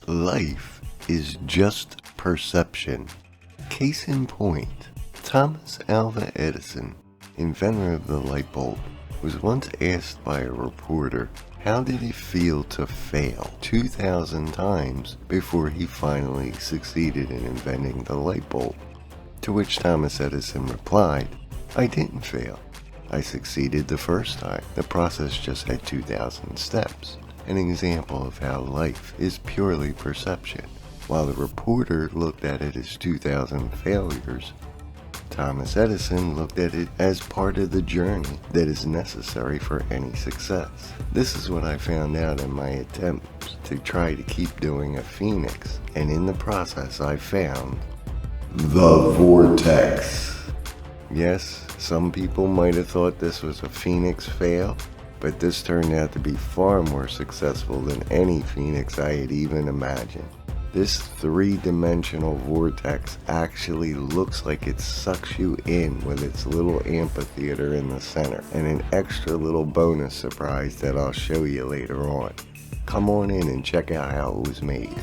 Life is just perception. Case in point, Thomas Alva Edison, inventor of the light bulb, was once asked by a reporter how did it feel to fail 2,000 times before he finally succeeded in inventing the light bulb. To which Thomas Edison replied, "I didn't fail. I succeeded the first time. The process just had 2,000 steps." An example of how life is purely perception. While the reporter looked at it as 2,000 failures, Thomas Edison looked at it as part of the journey that is necessary for any success. This is what I found out in my attempts to try to keep doing a phoenix, and in the process I found the vortex. Yes, some people might have thought this was a phoenix fail, but this turned out to be far more successful than any phoenix I had even imagined. This three-dimensional vortex actually looks like it sucks you in with its little amphitheater in the center, and an extra little bonus surprise that I'll show you later on. Come on in and check out how it was made.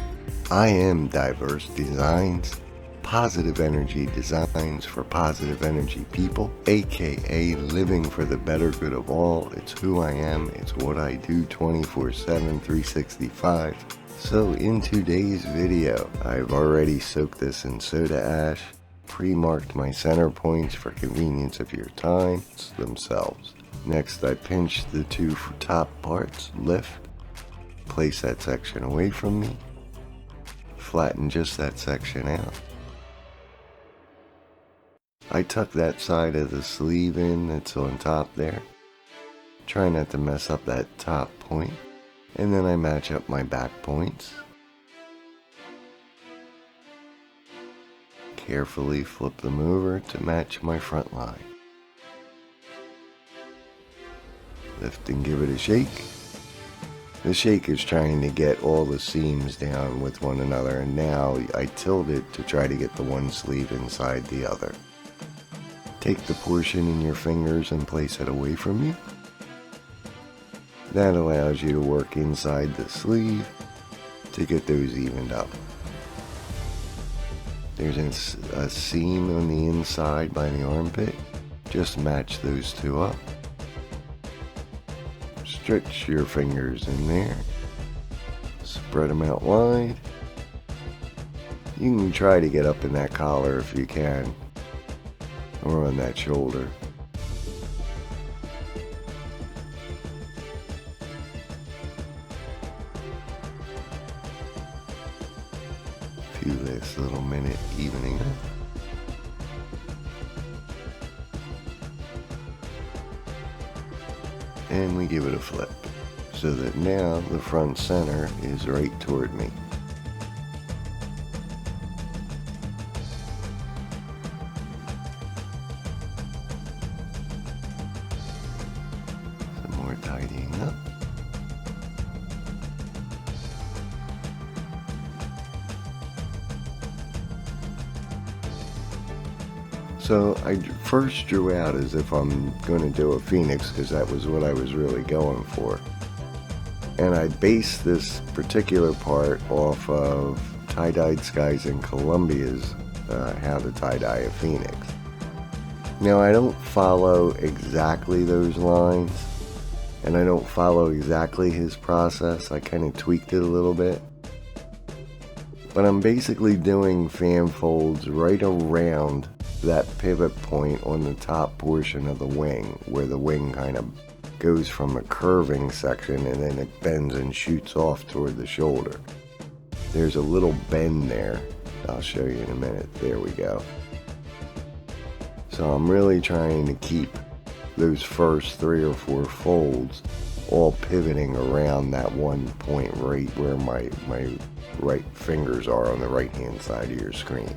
I am Dyeverse Designs, positive energy designs for positive energy people, aka living for the better good of all. It's who I am, it's what I do 24/7, 365. So in today's video, I've already soaked this in soda ash, pre-marked my center points for convenience of your times themselves. Next I pinch the two top parts, lift, place that section away from me, flatten just that section out. I tuck that side of the sleeve in that's on top there. Try not to mess up that top point. And then I match up my back points. Carefully flip them over to match my front line. Lift and give it a shake. The shake is trying to get all the seams down with one another, and now I tilt it to try to get the one sleeve inside the other. Take the portion in your fingers and place it away from you. That allows you to work inside the sleeve to get those evened up. There's a seam on the inside by the armpit. Just match those two up. Stretch your fingers in there. Spread them out wide. You can try to get up in that collar if you can, or on that shoulder. Few last little minute evening. And we give it a flip, so that now the front center is right toward me. Some more tidying up. So I first drew out as if I'm going to do a phoenix, because that was what I was really going for. And I based this particular part off of Tie-Dyed Skies in Columbia's How to Tie-Dye a Phoenix. Now I don't follow exactly those lines, and I don't follow exactly his process. I kind of tweaked it a little bit. But I'm basically doing fan folds right around that pivot point on the top portion of the wing, where the wing kind of goes from a curving section and then it bends and shoots off toward the shoulder. There's a little bend there. I'll show you in a minute. There we go. So I'm really trying to keep those first 3 or 4 folds all pivoting around that one point right where my right fingers are on the right hand side of your screen.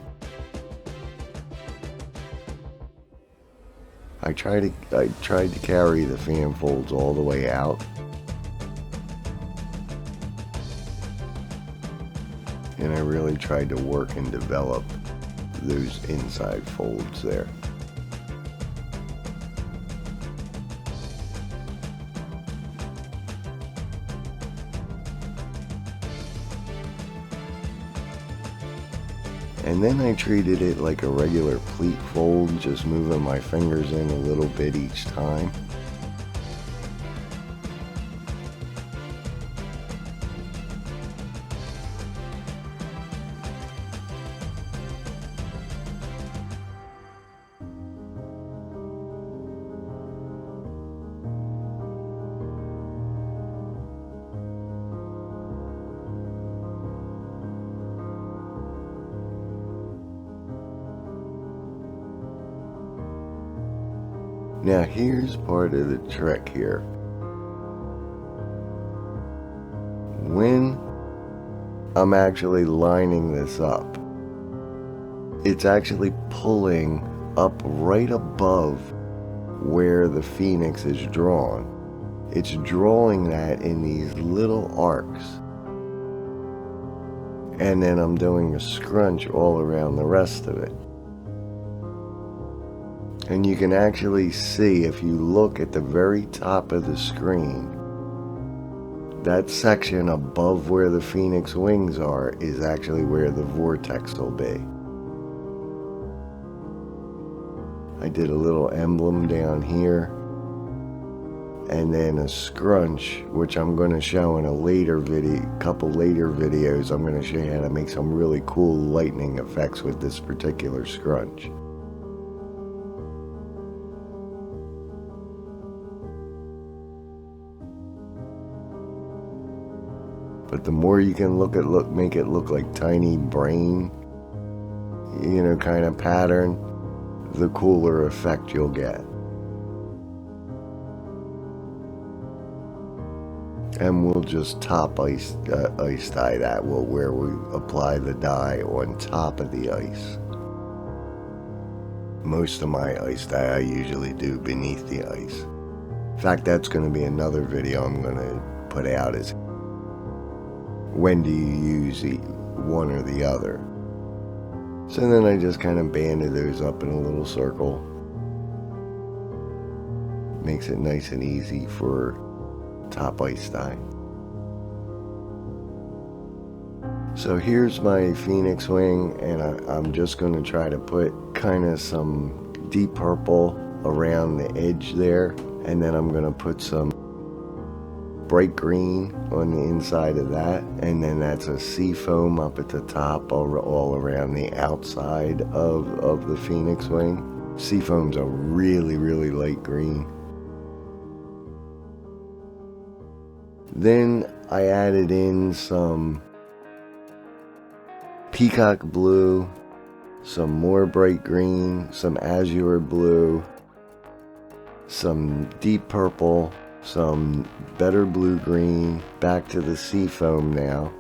I tried to carry the fan folds all the way out, and I really tried to work and develop those inside folds there. And then I treated it like a regular pleat fold, just moving my fingers in a little bit each time. Now here's part of the trick here. When I'm actually lining this up, it's actually pulling up right above where the phoenix is drawn. It's drawing that in these little arcs. And then I'm doing a scrunch all around the rest of it. And you can actually see, if you look at the very top of the screen, that section above where the phoenix wings are is actually where the vortex will be. I did a little emblem down here, and then a scrunch, which I'm going to show in a later video, couple later videos. I'm going to show you how to make some really cool lightning effects with this particular scrunch. But the more you can make it look like tiny brain, kind of pattern, the cooler effect you'll get. And we'll just top ice dye that, where we apply the dye on top of the ice. Most of my ice dye I usually do beneath the ice. In fact, that's going to be another video I'm going to put out, is when do you use one or the other. So then I just kind of banded those up in a little circle. Makes it nice and easy for top ice dye. So here's my phoenix wing, and I'm just going to try to put kind of some deep purple around the edge there, and then I'm going to put some bright green on the inside of that, and then that's a sea foam up at the top all around the outside of the phoenix wing. Sea foam's a really, really light green. Then I added in some peacock blue, some more bright green, some azure blue, some deep purple, some better blue green, back to the sea foam now.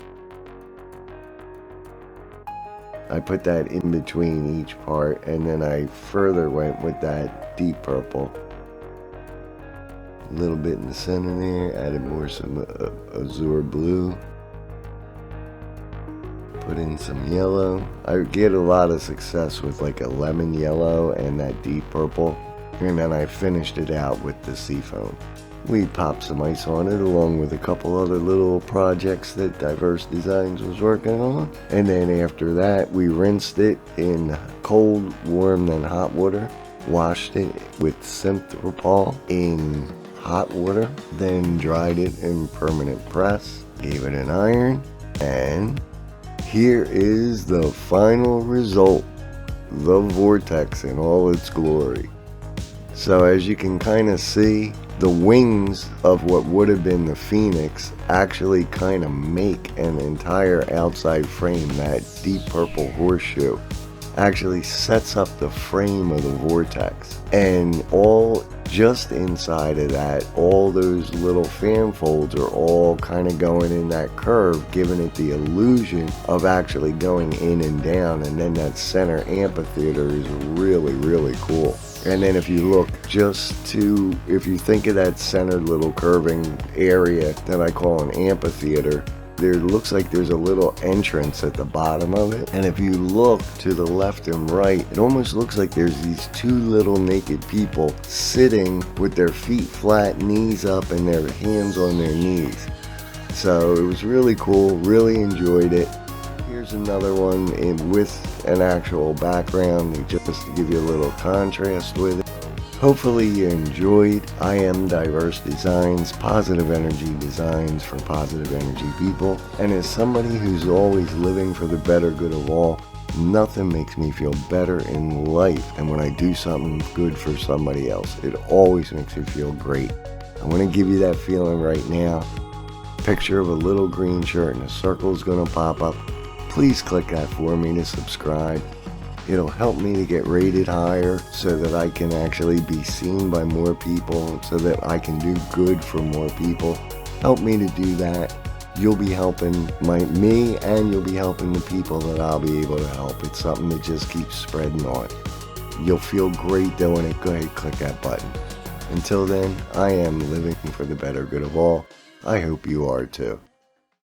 I put that in between each part, and then I further went with that deep purple. A little bit in the center there, added some azure blue. Put in some yellow. I get a lot of success with like a lemon yellow and that deep purple. And then I finished it out with the sea foam. We popped some ice on it, along with a couple other little projects that Dyeverse Designs was working on. And then after that, we rinsed it in cold, warm, then hot water. Washed it with Synthropol in hot water. Then dried it in permanent press. Gave it an iron. And here is the final result. The Vortex in all its glory. So as you can kind of see, the wings of what would have been the phoenix actually kind of make an entire outside frame. That deep purple horseshoe actually sets up the frame of the vortex, and all just inside of that, all those little fan folds are all kind of going in that curve, giving it the illusion of actually going in and down. And then that center amphitheater is really, really cool. And then if you look if you think of that center little curving area that I call an amphitheater, there looks like there's a little entrance at the bottom of it. And if you look to the left and right, it almost looks like there's these two little naked people sitting with their feet flat, knees up, and their hands on their knees. So it was really cool, really enjoyed it. Here's Here's another one with an actual background, just to give you a little contrast with it. Hopefully you enjoyed. I am Dyeverse Designs, positive energy designs for positive energy people. And as somebody who's always living for the better good of all, nothing makes me feel better in life than when I do something good for somebody else. It always makes me feel great. I want to give you that feeling right now. Picture of a little green shirt and a circle is going to pop up. Please click that for me to subscribe. It'll help me to get rated higher so that I can actually be seen by more people, so that I can do good for more people. Help me to do that. You'll be helping me, and you'll be helping the people that I'll be able to help. It's something that just keeps spreading on. You'll feel great doing it. Go ahead, click that button. Until then, I am living for the better good of all. I hope you are too.